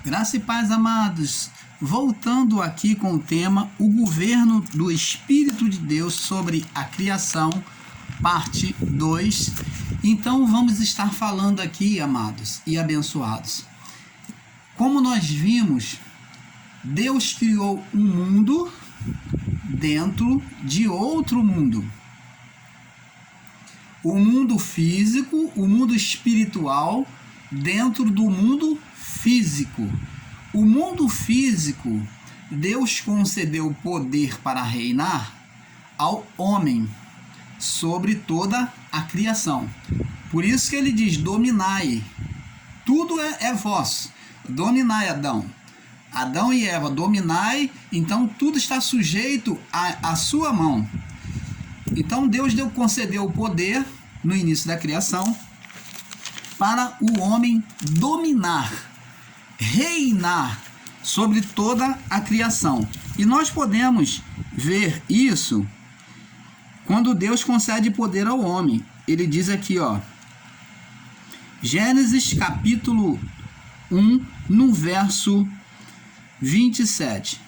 Graça e paz, amados. Voltando aqui com o tema O Governo do Espírito de Deus sobre a Criação, parte 2. Então vamos estar falando aqui, amados e abençoados. Como nós vimos, Deus criou um mundo dentro de outro mundo. O mundo físico, o mundo espiritual, dentro do mundo físico. O mundo físico, Deus concedeu poder para reinar ao homem sobre toda a criação. Por isso que ele diz, dominai, tudo é vosso, dominai Adão. Adão e Eva, dominai, então tudo está sujeito à sua mão. Então Deus concedeu o poder no início da criação para o homem dominar, reinar sobre toda a criação. E nós podemos ver isso quando Deus concede poder ao homem. Ele diz aqui, Gênesis capítulo 1, no verso 27.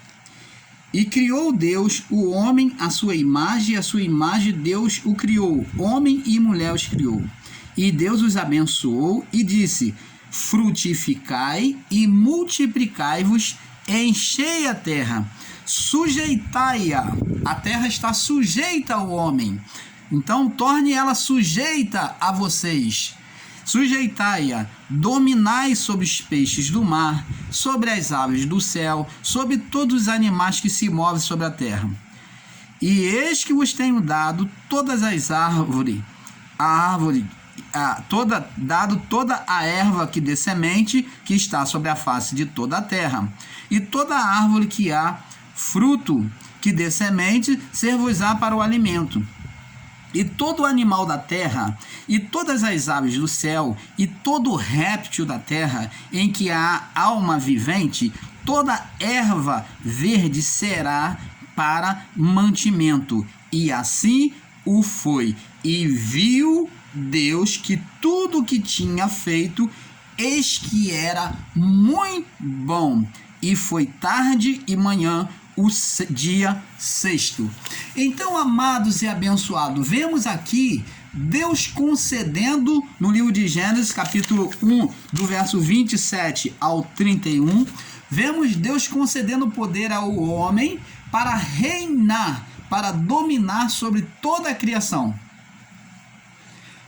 E criou Deus o homem à sua imagem, e à sua imagem Deus o criou, homem e mulher os criou. E Deus os abençoou e disse, frutificai e multiplicai-vos, enchei a terra, sujeitai-a. A terra está sujeita ao homem, então torne ela sujeita a vocês. Sujeitai-a, dominai sobre os peixes do mar, sobre as aves do céu, sobre todos os animais que se movem sobre a terra. E eis que vos tenho dado todas as árvores, toda a erva que dê semente, que está sobre a face de toda a terra, e toda a árvore que há fruto, que dê semente, ser-vos-á para o alimento. E todo animal da terra, e todas as aves do céu, e todo réptil da terra, em que há alma vivente, toda erva verde será para mantimento. E assim o foi. E viu Deus que tudo que tinha feito, eis que era muito bom. E foi tarde e manhã, o dia sexto. Então, amados e abençoados, vemos aqui Deus concedendo, no livro de Gênesis, capítulo 1, do verso 27 ao 31, vemos Deus concedendo poder ao homem para reinar, para dominar sobre toda a criação.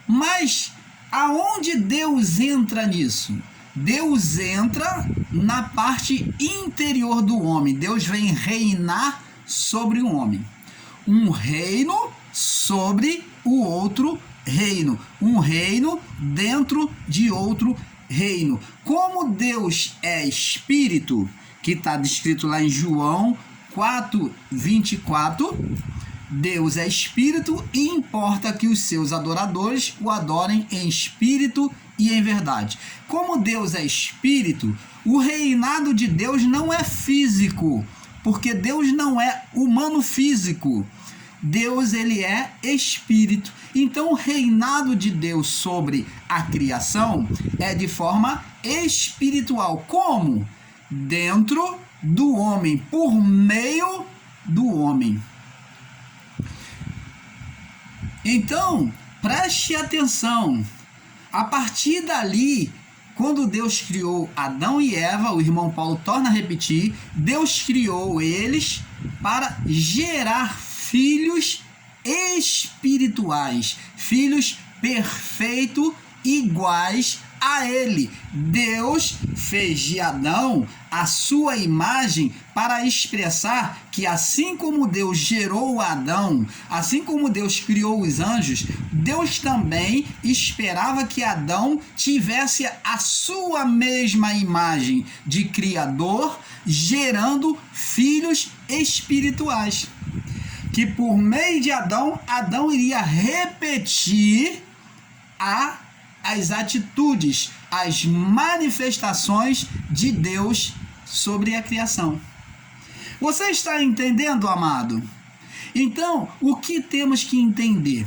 Mas aonde Deus entra nisso? Deus entra na parte interior do homem. Deus vem reinar sobre o homem. Um reino sobre o outro reino. Um reino dentro de outro reino. Como Deus é espírito, que está descrito lá em João 4:24, Deus é espírito e importa que os seus adoradores o adorem em espírito e em verdade. Como Deus é espírito, o reinado de Deus não é físico, porque Deus não é humano físico. Deus, ele é espírito. Então o reinado de Deus sobre a criação é de forma espiritual. Como? Dentro do homem, por meio do homem. Então, preste atenção. A partir dali, quando Deus criou Adão e Eva, o irmão Paulo torna a repetir, Deus criou eles para gerar filhos espirituais, filhos perfeitos, iguais a ele. Deus fez de Adão a sua imagem para expressar que assim como Deus gerou Adão, assim como Deus criou os anjos, Deus também esperava que Adão tivesse a sua mesma imagem de Criador, gerando filhos espirituais. Que por meio de Adão, Adão iria repetir as atitudes, as manifestações de Deus sobre a criação. Você está entendendo, amado? Então, o que temos que entender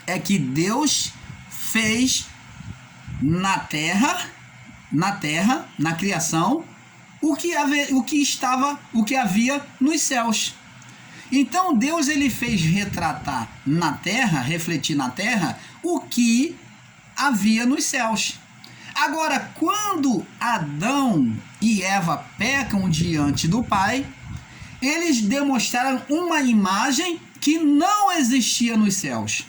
é que Deus fez na terra na terra, na criação, o que havia nos céus. Então Deus ele fez retratar na terra, refletir na terra, o que havia nos céus. Agora, quando Adão e Eva pecam diante do Pai, eles demonstraram uma imagem que não existia nos céus.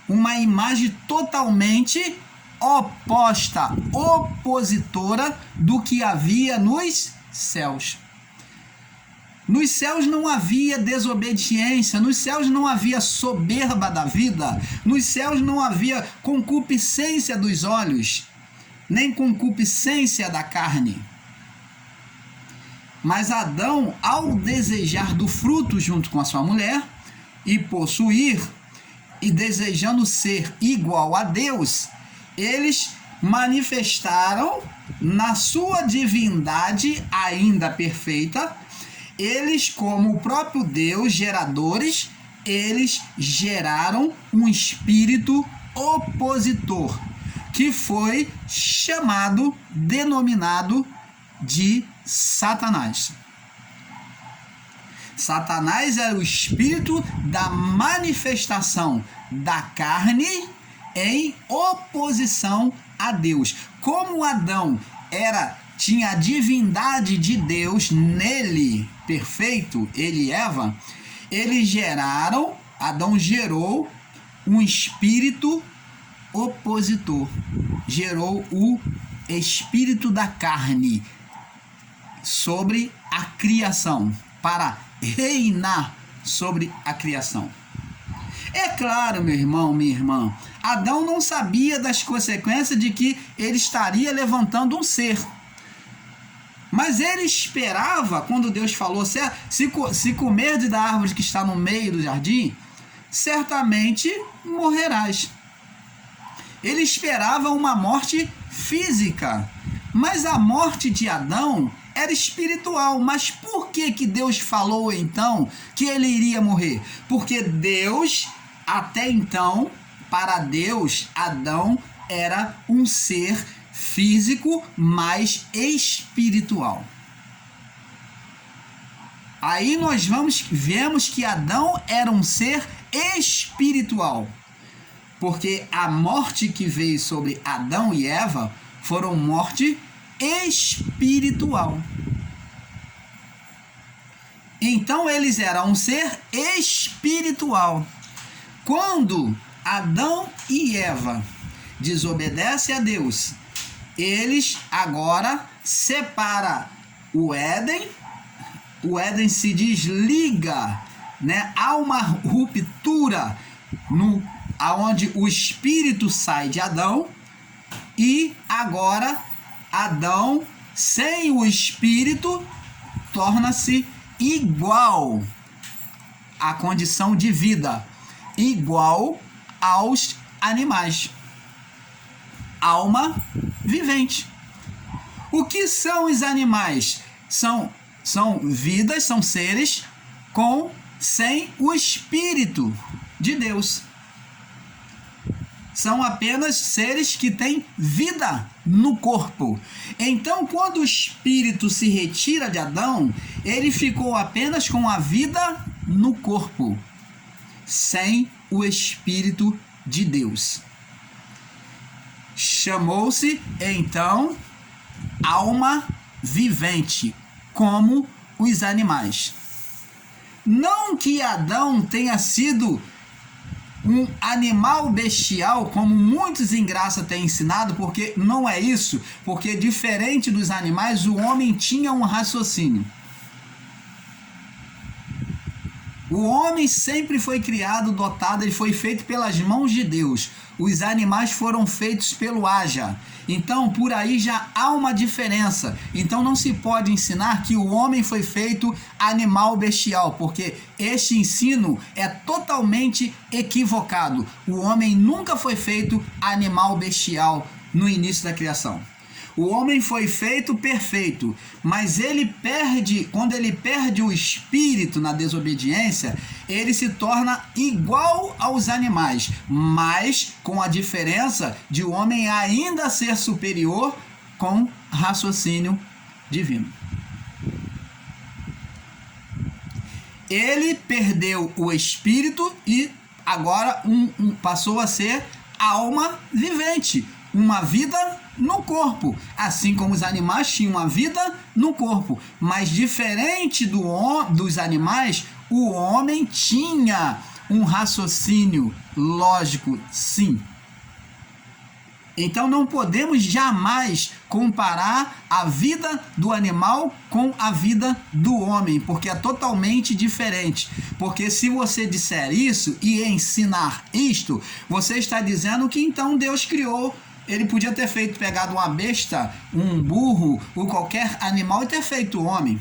Uma imagem totalmente oposta, opositora do que havia nos céus. Nos céus não havia desobediência, nos céus não havia soberba da vida, nos céus não havia concupiscência dos olhos, nem concupiscência da carne. Mas Adão, ao desejar do fruto junto com a sua mulher e possuir, e desejando ser igual a Deus, eles manifestaram na sua divindade ainda perfeita. Eles, como o próprio Deus, geradores, eles geraram um espírito opositor, que foi chamado, denominado de Satanás. Satanás é o espírito da manifestação da carne em oposição a Deus. Como Adão tinha a divindade de Deus nele, perfeito, ele e Eva, Adão gerou um espírito opositor, gerou o espírito da carne sobre a criação, para reinar sobre a criação. É claro, meu irmão, minha irmã, Adão não sabia das consequências de que ele estaria levantando um ser. Mas ele esperava, quando Deus falou, se comerdes da árvore que está no meio do jardim, certamente morrerás. Ele esperava uma morte física, mas a morte de Adão era espiritual. Mas por que Deus falou então que ele iria morrer? Porque Deus, até então, para Deus, Adão era um ser físico, mas espiritual. Aí nós vemos que Adão era um ser espiritual, porque a morte que veio sobre Adão e Eva foram morte espiritual. Então eles eram um ser espiritual. Quando Adão e Eva desobedecem a Deus, eles agora separam o Éden se desliga, né? Há uma ruptura aonde o espírito sai de Adão, e agora Adão, sem o espírito, torna-se igual à condição de vida, igual aos animais. Alma vivente. O que são os animais? São vidas, são seres sem o Espírito de Deus. São apenas seres que têm vida no corpo. Então, quando o Espírito se retira de Adão, ele ficou apenas com a vida no corpo, sem o Espírito de Deus. Chamou-se, então, alma vivente, como os animais. Não que Adão tenha sido um animal bestial, como muitos em graça têm ensinado, porque não é isso, porque diferente dos animais, o homem tinha um raciocínio. O homem sempre foi criado, dotado, ele foi feito pelas mãos de Deus. Os animais foram feitos pelo Haja. Então, por aí já há uma diferença. Então, não se pode ensinar que o homem foi feito animal bestial, porque este ensino é totalmente equivocado. O homem nunca foi feito animal bestial no início da criação. O homem foi feito perfeito, mas quando ele perde o espírito na desobediência, ele se torna igual aos animais, mas com a diferença de o homem ainda ser superior com raciocínio divino. Ele perdeu o espírito e agora passou a ser alma vivente, uma vida no corpo, assim como os animais tinham uma vida no corpo, mas diferente dos animais, o homem tinha um raciocínio lógico, sim. Então não podemos jamais comparar a vida do animal com a vida do homem, porque é totalmente diferente. Porque se você disser isso e ensinar isto, você está dizendo que então Deus criou. Ele podia ter pegado uma besta, um burro ou qualquer animal e ter feito o homem.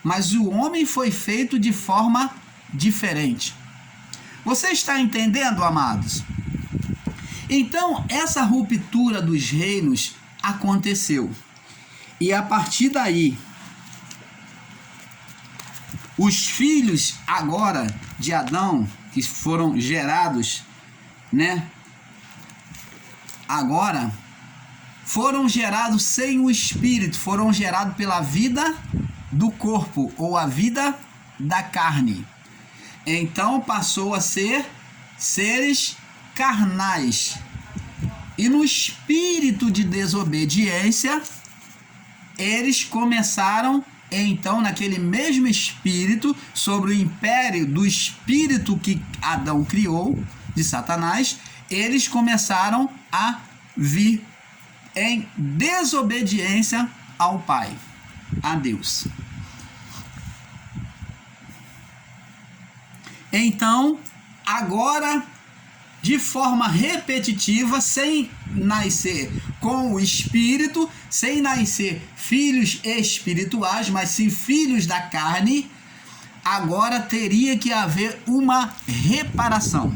Mas o homem foi feito de forma diferente. Você está entendendo, amados? Então, essa ruptura dos reinos aconteceu. E a partir daí, os filhos agora de Adão, que foram gerados, agora foram gerados sem o espírito, foram gerados pela vida do corpo ou a vida da carne. Então passou a ser seres carnais. E no espírito de desobediência, eles começaram, então, naquele mesmo espírito, sobre o império do espírito que Adão criou, de Satanás, eles começaram a vir em desobediência ao Pai, a Deus. Então, agora, de forma repetitiva, sem nascer com o Espírito, sem nascer filhos espirituais, mas sim filhos da carne, agora teria que haver uma reparação.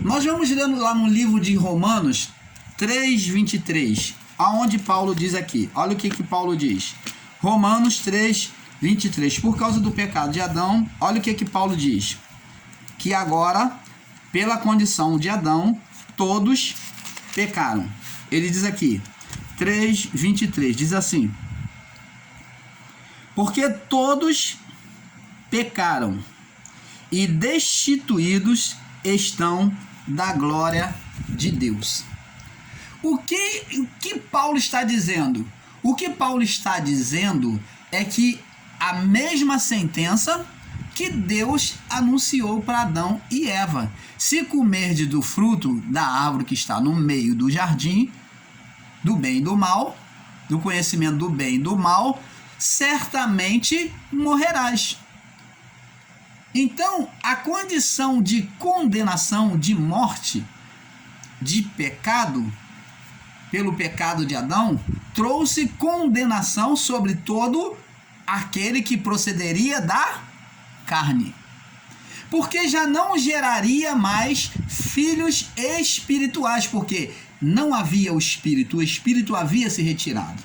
Nós vamos lendo lá no livro de Romanos 3:23, aonde Paulo diz aqui, olha o que Paulo diz. Romanos 3:23, por causa do pecado de Adão, olha o que Paulo diz. Que agora, pela condição de Adão, todos pecaram. Ele diz aqui, 3:23, diz assim: porque todos pecaram e destituídos estão da glória de Deus. O que Paulo está dizendo? O que Paulo está dizendo é que a mesma sentença que Deus anunciou para Adão e Eva: se comerdes do fruto da árvore que está no meio do jardim, do bem e do mal, do conhecimento do bem e do mal, certamente morrerás. Então, a condição de condenação, de morte, de pecado, pelo pecado de Adão, trouxe condenação sobre todo aquele que procederia da carne, porque já não geraria mais filhos espirituais, porque não havia o espírito havia se retirado.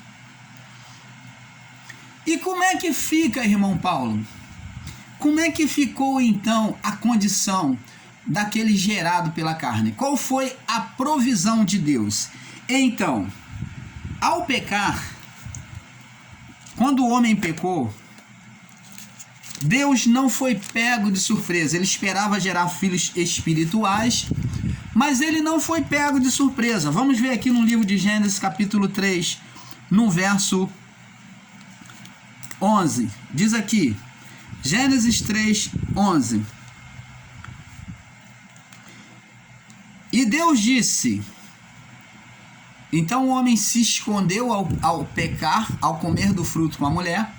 E como é que fica, irmão Paulo? Como é que ficou então a condição daquele gerado pela carne? Qual foi a provisão de Deus? Então, ao pecar, quando o homem pecou, Deus não foi pego de surpresa. Ele esperava gerar filhos espirituais, mas ele não foi pego de surpresa. Vamos ver aqui no livro de Gênesis, capítulo 3, no verso 11. Diz aqui, Gênesis 3, 11. E Deus disse... Então o homem se escondeu ao pecar, ao comer do fruto com a mulher,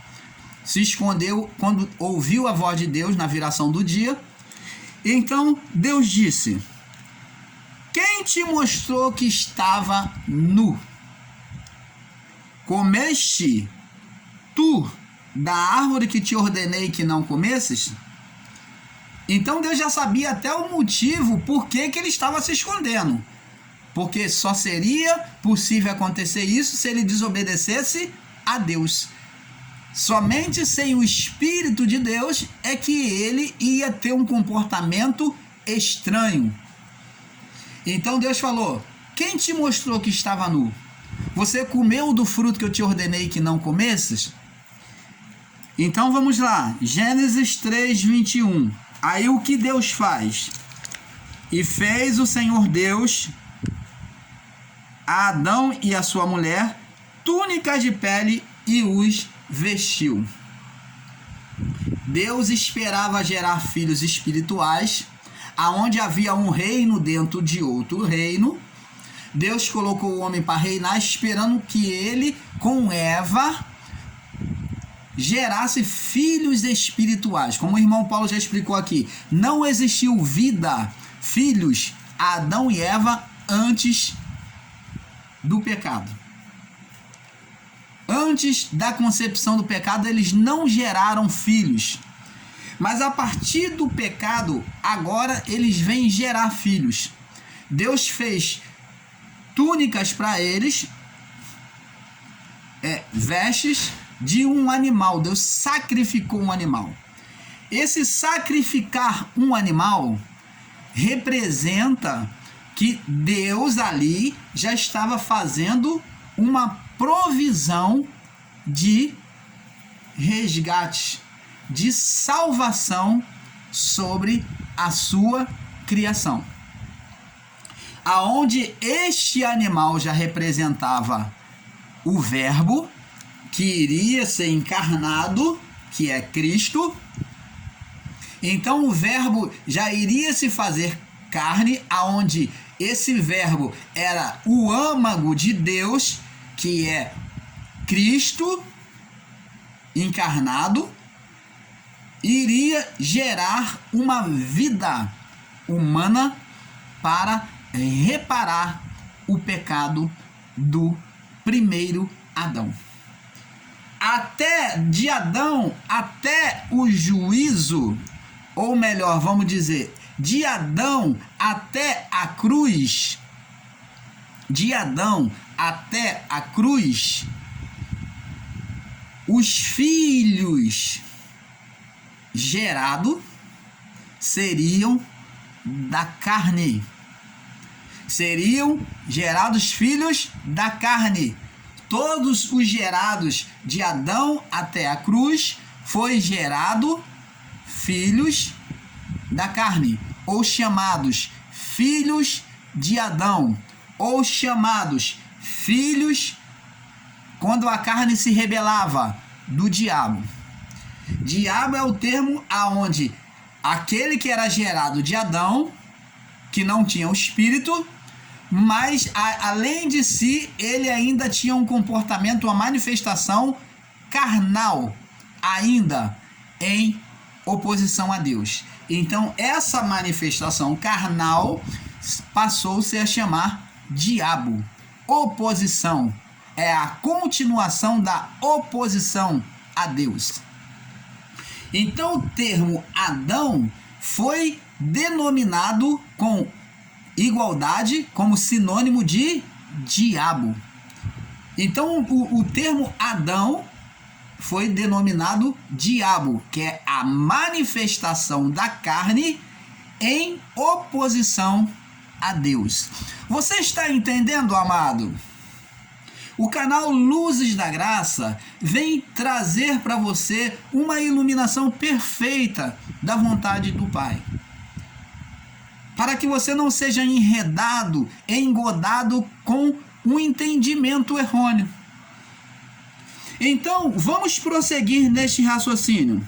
se escondeu quando ouviu a voz de Deus na viração do dia. Então Deus disse: quem te mostrou que estava nu? Comeste tu da árvore que te ordenei que não comesses? Então Deus já sabia até o motivo por que ele estava se escondendo. Porque só seria possível acontecer isso se ele desobedecesse a Deus. Somente sem o Espírito de Deus é que ele ia ter um comportamento estranho. Então Deus falou: quem te mostrou que estava nu? Você comeu do fruto que eu te ordenei que não comesses? Então vamos lá, Gênesis 3:21. Aí o que Deus faz? E fez o Senhor Deus a Adão e a sua mulher túnicas de pele e os vestiu. Deus esperava gerar filhos espirituais, aonde havia um reino dentro de outro reino. Deus colocou o homem para reinar, esperando que ele, com Eva, gerasse filhos espirituais. Como o irmão Paulo já explicou aqui, não existiu vida, filhos, a Adão e Eva antes do pecado. Antes da concepção do pecado, eles não geraram filhos. Mas a partir do pecado, agora eles vêm gerar filhos. Deus fez túnicas para eles, vestes de um animal. Deus sacrificou um animal. Esse sacrificar um animal representa que Deus ali já estava fazendo uma provisão de resgate, de salvação sobre a sua criação. Aonde este animal já representava o Verbo, que iria ser encarnado, que é Cristo. Então o Verbo já iria se fazer carne, aonde esse Verbo era o âmago de Deus, que é Cristo encarnado, iria gerar uma vida humana para reparar o pecado do primeiro Adão. De Adão até o juízo, ou melhor, vamos dizer, de Adão até a cruz, os filhos gerados seriam da carne. Seriam gerados filhos da carne. Todos os gerados de Adão até a cruz foi gerado filhos da carne, ou chamados filhos de Adão, ou chamados filhos, quando a carne se rebelava, do diabo. Diabo é o termo aonde aquele que era gerado de Adão, que não tinha o espírito, mas além de si, ele ainda tinha um comportamento, uma manifestação carnal, ainda em oposição a Deus. Então essa manifestação carnal passou-se a chamar diabo. Oposição é a continuação da oposição a Deus. Então o termo Adão foi denominado com igualdade como sinônimo de diabo. Então o termo Adão foi denominado diabo, que é a manifestação da carne em oposição a Deus. Você está entendendo, amado? O canal Luzes da Graça vem trazer para você uma iluminação perfeita da vontade do Pai, para que você não seja enredado, engodado com um entendimento errôneo. Então, vamos prosseguir neste raciocínio.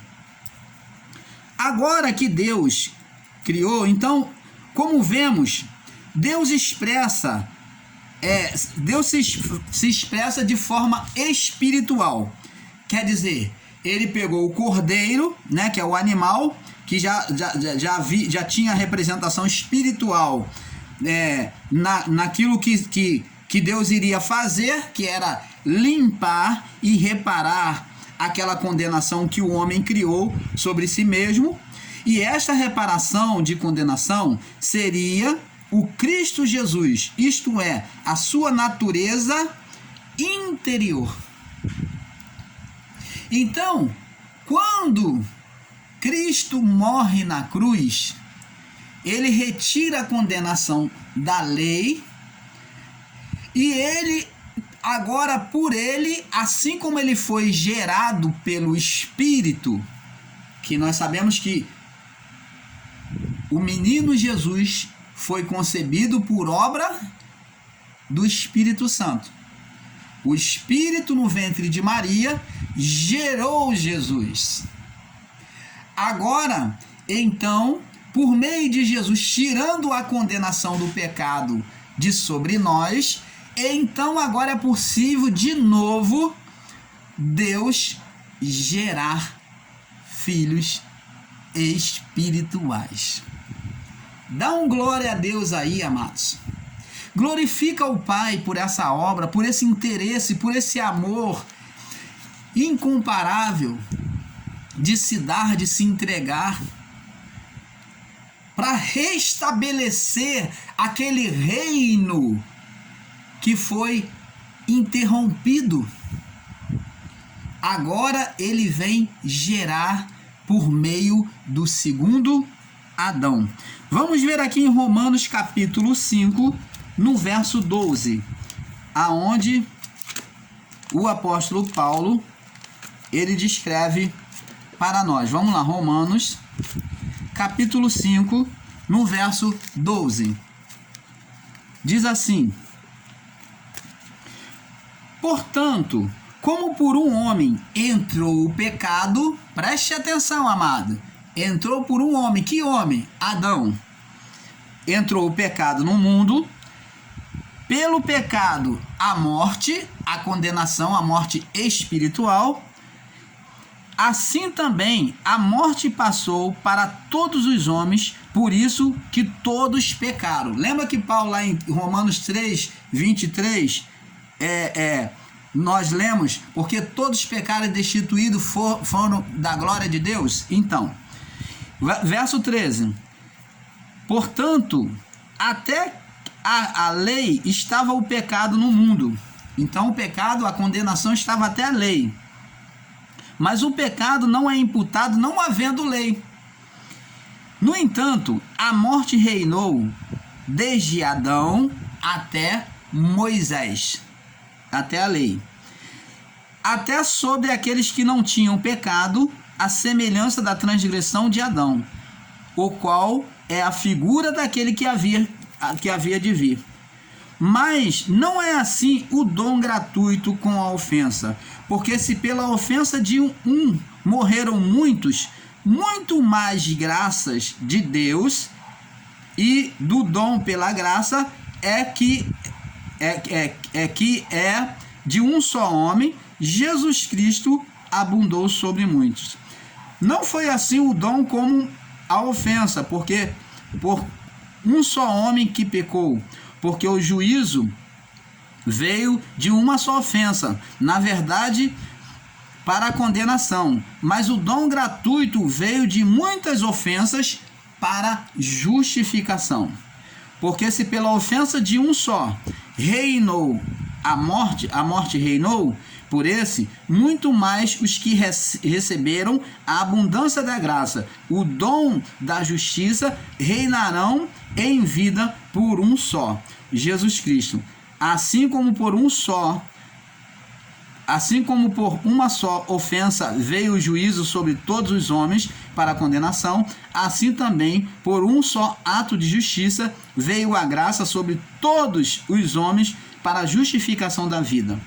Agora que Deus criou, então, como vemos, Deus se expressa de forma espiritual. Quer dizer, ele pegou o cordeiro, né, que é o animal, que já tinha representação espiritual naquilo que Deus iria fazer, que era limpar e reparar aquela condenação que o homem criou sobre si mesmo. E esta reparação de condenação seria o Cristo Jesus, isto é, a sua natureza interior. Então, quando Cristo morre na cruz, ele retira a condenação da lei e ele Agora, por ele, assim como ele foi gerado pelo Espírito, que nós sabemos que o menino Jesus foi concebido por obra do Espírito Santo. O Espírito no ventre de Maria gerou Jesus. Agora, então, por meio de Jesus, tirando a condenação do pecado de sobre nós, então agora é possível de novo Deus gerar filhos espirituais. Dá um glória a Deus aí, amados. Glorifica o Pai por essa obra, por esse interesse, por esse amor incomparável de se dar, de se entregar, para restabelecer aquele reino que foi interrompido. Agora ele vem gerar por meio do segundo Adão. Vamos ver aqui em Romanos capítulo 5, no verso 12, aonde o apóstolo Paulo, ele descreve para nós. Vamos lá, Romanos capítulo 5, no verso 12. Diz assim: portanto, como por um homem entrou o pecado, preste atenção, amado, entrou por um homem, que homem? Adão. Entrou o pecado no mundo, pelo pecado a morte, a condenação, a morte espiritual. Assim também a morte passou para todos os homens, por isso que todos pecaram. Lembra que Paulo lá em Romanos 3, 23, nós lemos, porque todos pecaram e destituídos foram da glória de Deus? Então, verso 13, portanto, até a lei estava o pecado no mundo. Então o pecado, a condenação estava até a lei. Mas o pecado não é imputado não havendo lei. No entanto, a morte reinou desde Adão até Moisés, até a lei, até sobre aqueles que não tinham pecado, a semelhança da transgressão de Adão, o qual é a figura daquele que havia de vir. Mas não é assim o dom gratuito com a ofensa, porque se pela ofensa de um morreram muitos, muito mais graças de Deus e do dom pela graça que é de um só homem, Jesus Cristo, abundou sobre muitos. Não foi assim o dom como a ofensa, porque por um só homem que pecou, porque o juízo veio de uma só ofensa, na verdade, para a condenação, mas o dom gratuito veio de muitas ofensas para justificação. Porque se pela ofensa de um só reinou a morte reinou por esse, muito mais os que receberam a abundância da graça, o dom da justiça, reinarão em vida por um só, Jesus Cristo. Assim como por uma só ofensa veio o juízo sobre todos os homens para a condenação, assim também por um só ato de justiça veio a graça sobre todos os homens para a justificação da vida.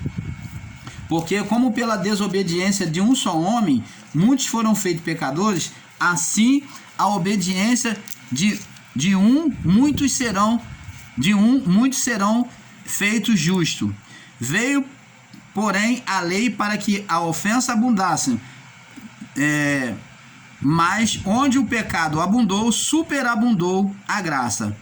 Porque como pela desobediência de um só homem muitos foram feitos pecadores, assim a obediência de um muitos serão feitos justos. Veio, porém, a lei para que a ofensa abundasse, mas onde o pecado abundou, superabundou a graça,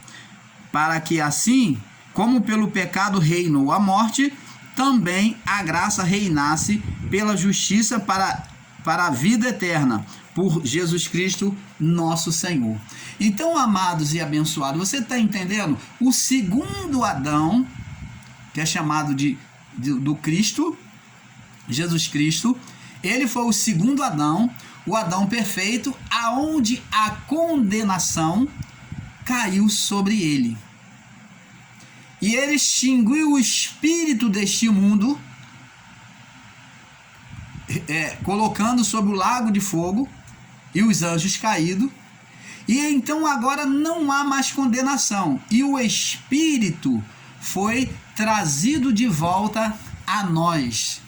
para que assim, como pelo pecado reinou a morte, também a graça reinasse pela justiça para a vida eterna, por Jesus Cristo, nosso Senhor. Então, amados e abençoados, você está entendendo? O segundo Adão, que é chamado do Cristo, Jesus Cristo, ele foi o segundo Adão, o Adão perfeito, aonde a condenação caiu sobre ele. e ele extinguiu o espírito deste mundo, colocando sobre o lago de fogo e os anjos caídos, e então agora não há mais condenação, e o espírito foi trazido de volta a nós.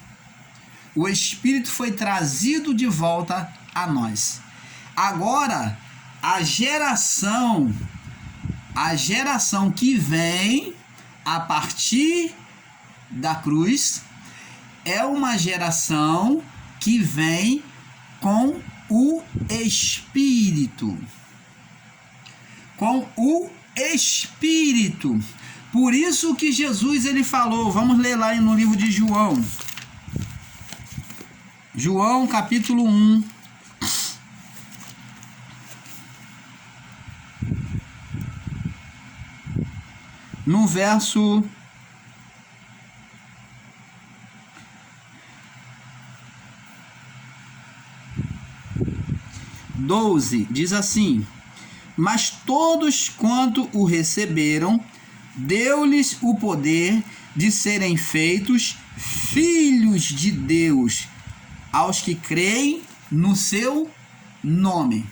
O espírito foi trazido de volta a nós. Agora, a geração que vem a partir da cruz é uma geração que vem com o Espírito. Com o Espírito. Por isso que Jesus ele falou, vamos ler lá no livro de João. João capítulo 1. No verso 12, diz assim: mas todos quanto o receberam, deu-lhes o poder de serem feitos filhos de Deus, aos que creem no seu nome.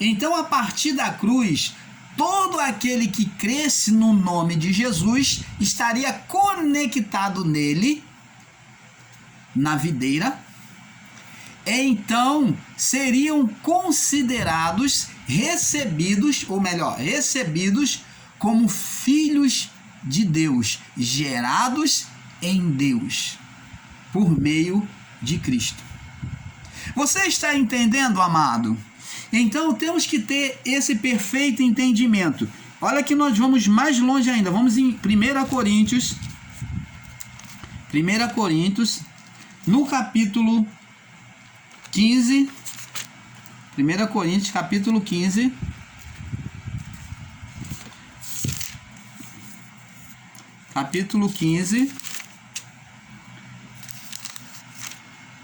Então, a partir da cruz, todo aquele que cresce no nome de Jesus estaria conectado nele, na videira. Então seriam considerados recebidos como filhos de Deus, gerados em Deus, por meio de Cristo. Você está entendendo, amado? Então temos que ter esse perfeito entendimento. Olha que nós vamos mais longe ainda. Vamos em 1 Coríntios, no capítulo 15, 1 Coríntios capítulo 15,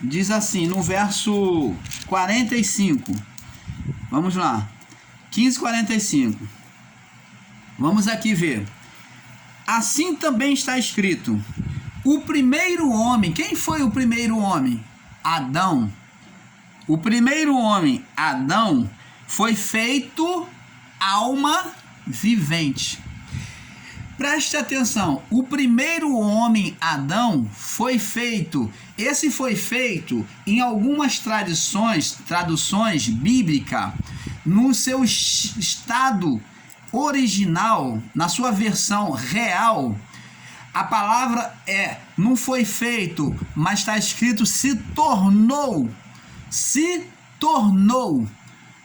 diz assim, no verso 45, vamos lá, 15:45, vamos aqui ver. Assim também está escrito, o primeiro homem, quem foi o primeiro homem? Adão. O primeiro homem, Adão, foi feito alma vivente. Preste atenção, o primeiro homem, Adão, foi feito em algumas traduções bíblicas, no seu estado original, na sua versão real, a palavra não foi feito, mas está escrito se tornou.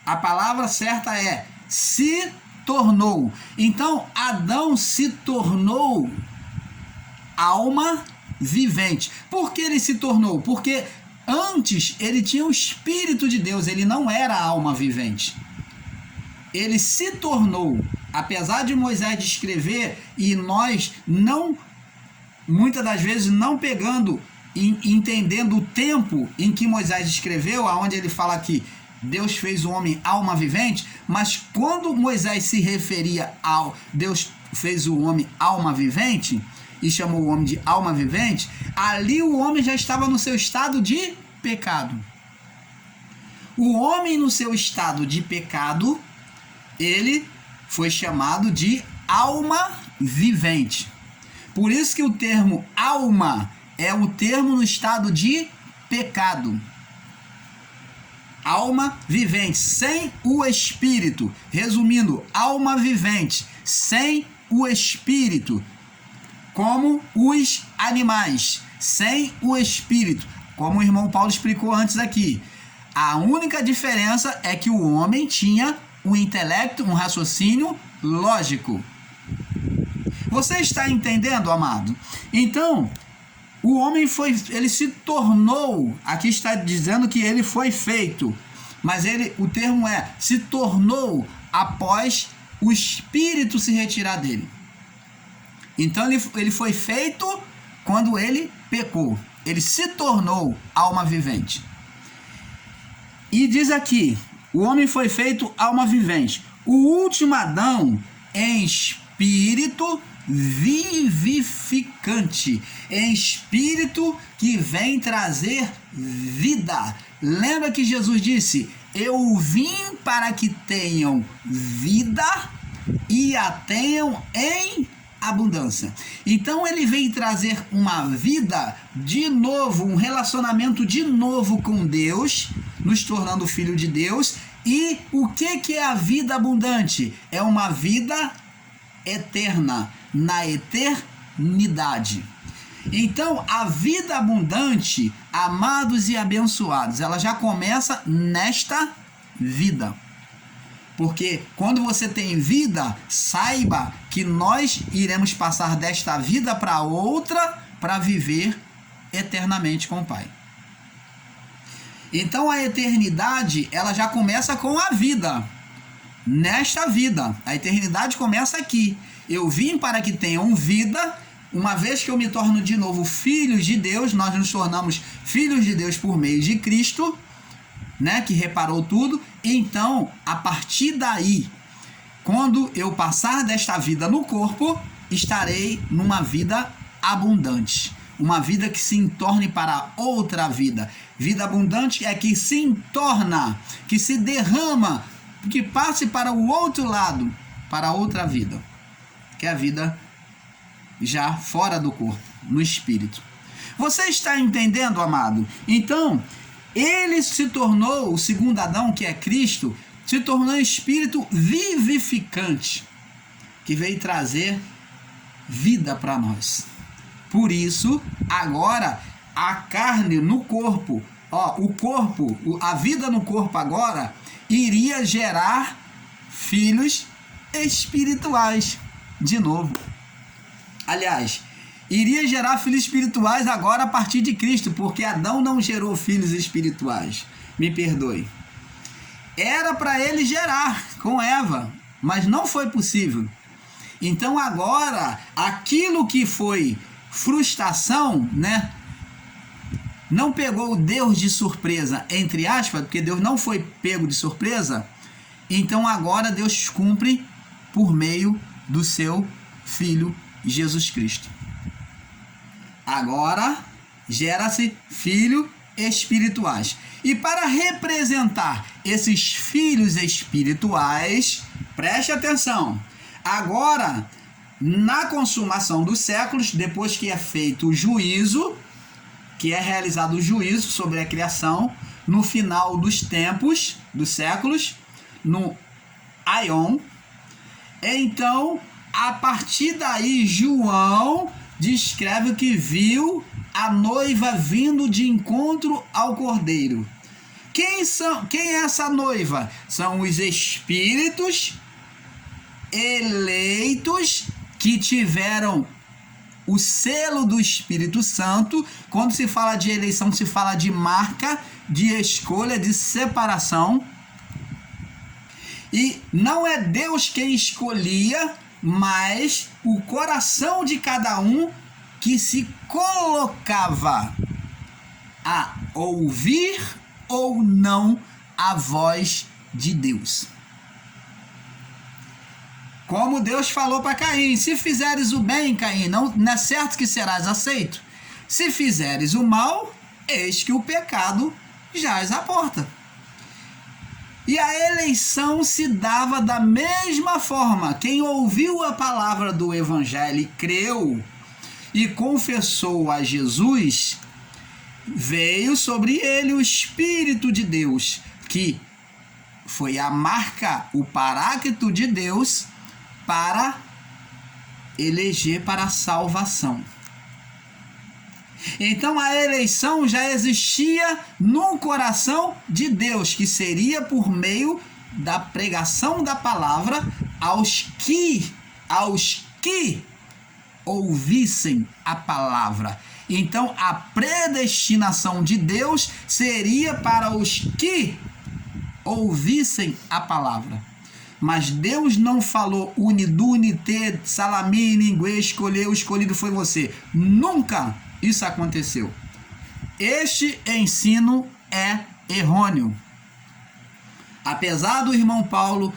A palavra certa é se tornou. Então, Adão se tornou alma vivente. Por que ele se tornou? Porque antes ele tinha o Espírito de Deus, ele não era alma vivente. Ele se tornou, apesar de Moisés descrever, e nós não, muitas das vezes, não pegando entendendo o tempo em que Moisés escreveu, aonde ele fala que Deus fez o homem alma vivente, mas quando Moisés se referia ao Deus fez o homem alma vivente e chamou o homem de alma vivente, ali o homem já estava no seu estado de pecado. O homem no seu estado de pecado, ele foi chamado de alma vivente. Por isso que o termo alma é o termo no estado de pecado. Alma vivente, sem o espírito. Resumindo, alma vivente, sem o espírito. Como os animais, sem o espírito. Como o irmão Paulo explicou antes aqui. A única diferença é que o homem tinha um intelecto, um raciocínio lógico. Você está entendendo, amado? Então, o homem ele se tornou, aqui está dizendo que ele foi feito, mas o termo se tornou após o espírito se retirar dele. Então ele foi feito quando ele pecou, ele se tornou alma vivente. E diz aqui, o homem foi feito alma vivente. O último Adão em espírito vivificante, é espírito que vem trazer vida. Lembra que Jesus disse: eu vim para que tenham vida e a tenham em abundância. Então ele vem trazer uma vida de novo, um relacionamento de novo com Deus, nos tornando filho de Deus. E o que é a vida abundante? É uma vida eterna, na eternidade. Então a vida abundante, amados e abençoados, ela já começa nesta vida. Porque quando você tem vida, saiba que nós iremos passar desta vida para outra, para viver eternamente com o Pai. Então a eternidade, ela já começa com a vida. Nesta vida, a eternidade começa aqui. Eu vim para que tenham vida. Uma vez que eu me torno de novo filhos de Deus, nós nos tornamos filhos de Deus por meio de Cristo, né, que reparou tudo. Então, a partir daí, quando eu passar desta vida no corpo, estarei numa vida abundante. Uma vida que se torne para outra vida. Vida abundante é que se torna, que se derrama, que passe para o outro lado, para outra vida, que é a vida já fora do corpo, no espírito. Você está entendendo, amado? Então, ele se tornou, o segundo Adão, que é Cristo, se tornou um espírito vivificante, que veio trazer vida para nós. Por isso, agora, a carne no corpo, a vida no corpo agora, iria gerar filhos espirituais, de novo. Aliás, iria gerar filhos espirituais agora a partir de Cristo, porque Adão não gerou filhos espirituais. Me perdoe. Era para ele gerar com Eva, mas não foi possível. Então agora, aquilo que foi frustração, né? Não pegou Deus de surpresa, entre aspas, porque Deus não foi pego de surpresa. Então agora Deus cumpre por meio do seu Filho Jesus Cristo. Agora gera-se filhos espirituais. E para representar esses filhos espirituais, preste atenção. Agora, na consumação dos séculos, depois que é feito o juízo, que é realizado o juízo sobre a criação, no final dos tempos, dos séculos, no Aion, então, a partir daí, João descreve que viu a noiva vindo de encontro ao Cordeiro. Quem é essa noiva? São os espíritos eleitos que tiveram o selo do Espírito Santo. Quando se fala de eleição, se fala de marca, de escolha, de separação. E não é Deus quem escolhia, mas o coração de cada um que se colocava a ouvir ou não a voz de Deus. Como Deus falou para Caim: se fizeres o bem, Caim, não é certo que serás aceito. Se fizeres o mal, eis que o pecado jaz à porta. E a eleição se dava da mesma forma. Quem ouviu a palavra do Evangelho e creu e confessou a Jesus, veio sobre ele o Espírito de Deus, que foi a marca, o paráclito de Deus, para eleger para a salvação. Então a eleição já existia no coração de Deus, que seria por meio da pregação da palavra aos que ouvissem a palavra. Então a predestinação de Deus seria para os que ouvissem a palavra. Mas Deus não falou unidunité, salami, ninguém escolheu, o escolhido foi você. Nunca isso aconteceu. Este ensino é errôneo. Apesar do irmão Paulo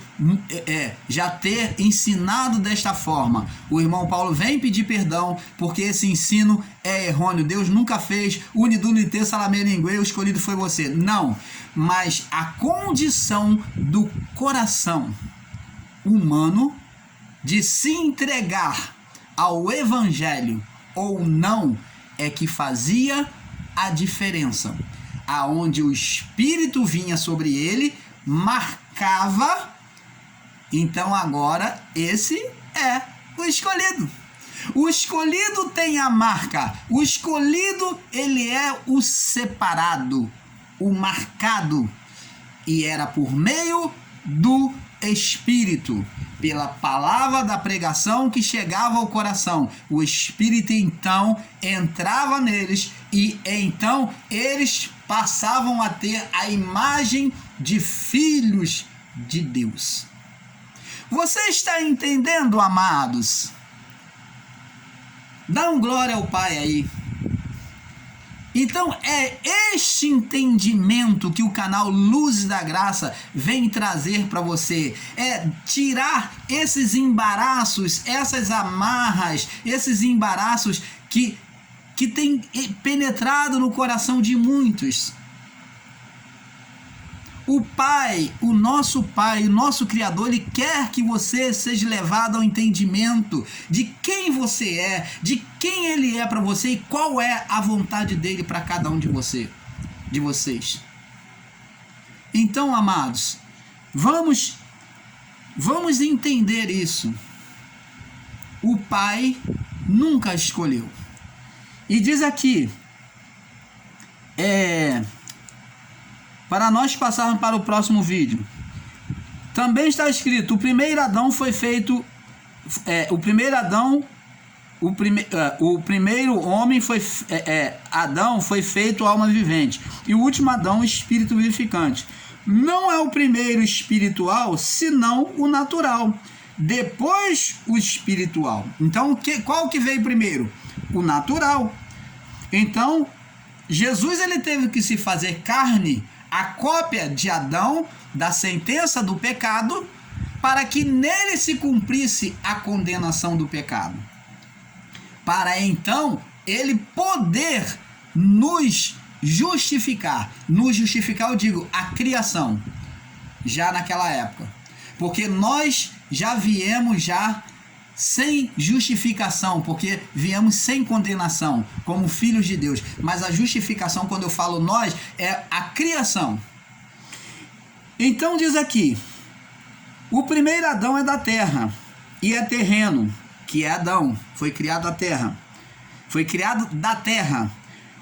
já ter ensinado desta forma, o irmão Paulo vem pedir perdão porque esse ensino é errôneo. Deus nunca fez unidunité salamelingue, o escolhido foi você. Não, mas a condição do coração humano de se entregar ao evangelho ou não é que fazia a diferença. Aonde o Espírito vinha sobre ele, marcava, então agora esse é o escolhido. O escolhido tem a marca, o escolhido ele é o separado, o marcado, e era por meio do Espírito, pela palavra da pregação que chegava ao coração. O Espírito então entrava neles e então eles passavam a ter a imagem de filhos de Deus. Você está entendendo, amados? Dá um glória ao Pai aí. Então é este entendimento que o canal Luzes da Graça vem trazer para você. É tirar esses embaraços, essas amarras, esses embaraços que tem penetrado no coração de muitos. O Pai, o nosso Criador, Ele quer que você seja levado ao entendimento de quem você é, de quem Ele é para você e qual é a vontade dEle para cada um de vocês. Então, amados, vamos entender isso. O Pai nunca escolheu. E diz aqui, para nós passarmos para o próximo vídeo, também está escrito: o primeiro Adão foi feito, o primeiro homem foi, Adão foi feito alma vivente, e o último Adão espírito vivificante. Não é o primeiro espiritual, senão o natural, depois o espiritual. Então, qual que veio primeiro? O natural. Então, Jesus ele teve que se fazer carne, a cópia de Adão, da sentença do pecado, para que nele se cumprisse a condenação do pecado. Para então ele poder nos justificar. Nos justificar, eu digo, a criação, já naquela época. Porque nós já viemos sem justificação, porque viemos sem condenação, como filhos de Deus. Mas a justificação, quando eu falo nós, é a criação. Então diz aqui: o primeiro Adão é da terra, e é terreno, que é Adão, foi criado da terra. Foi criado da terra.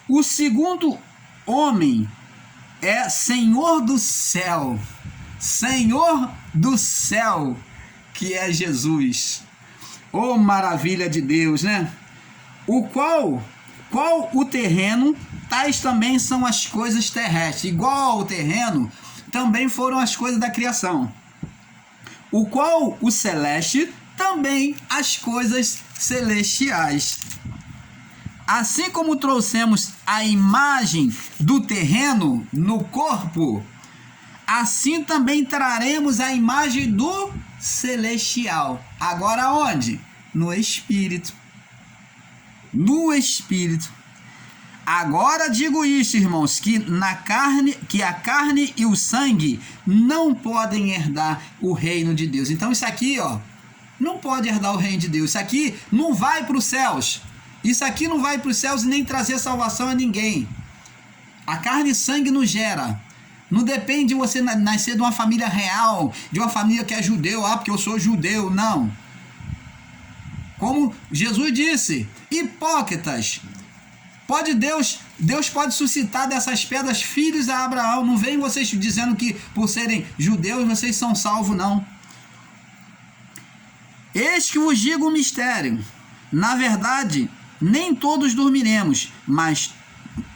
O segundo homem é Senhor do céu. Senhor do céu, que é Jesus. Oh, maravilha de Deus, né? Qual o terreno, tais também são as coisas terrestres. Igual ao terreno, também foram as coisas da criação. O qual o celeste, também as coisas celestiais. Assim como trouxemos a imagem do terreno no corpo, assim também traremos a imagem do celestial. Agora onde? No Espírito. No Espírito. Agora digo isto, irmãos, que a carne e o sangue não podem herdar o reino de Deus. Então isso aqui, não pode herdar o reino de Deus. Isso aqui não vai para os céus. Isso aqui não vai para os céus e nem trazer salvação a ninguém. A carne e sangue não gera. Não depende de você nascer de uma família real, de uma família que é judeu, porque eu sou judeu, não. Como Jesus disse, hipócritas, Deus pode suscitar dessas pedras filhos a Abraão. Não vem vocês dizendo que por serem judeus vocês são salvos, não. Eis que vos digo um mistério. Na verdade, nem todos dormiremos, mas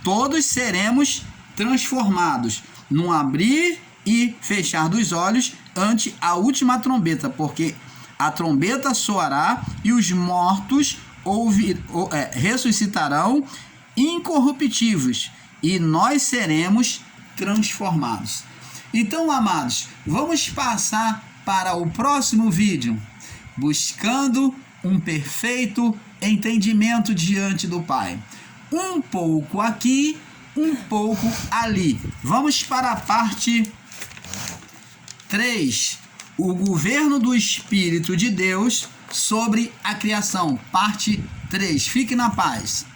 todos seremos transformados num abrir e fechar dos olhos ante a última trombeta, porque a trombeta soará e os mortos ressuscitarão incorruptíveis e nós seremos transformados. Então, amados, vamos passar para o próximo vídeo, buscando um perfeito entendimento diante do Pai. Um pouco aqui, um pouco ali. Vamos para a parte 3, o governo do Espírito de Deus sobre a criação, parte 3. Fique na paz.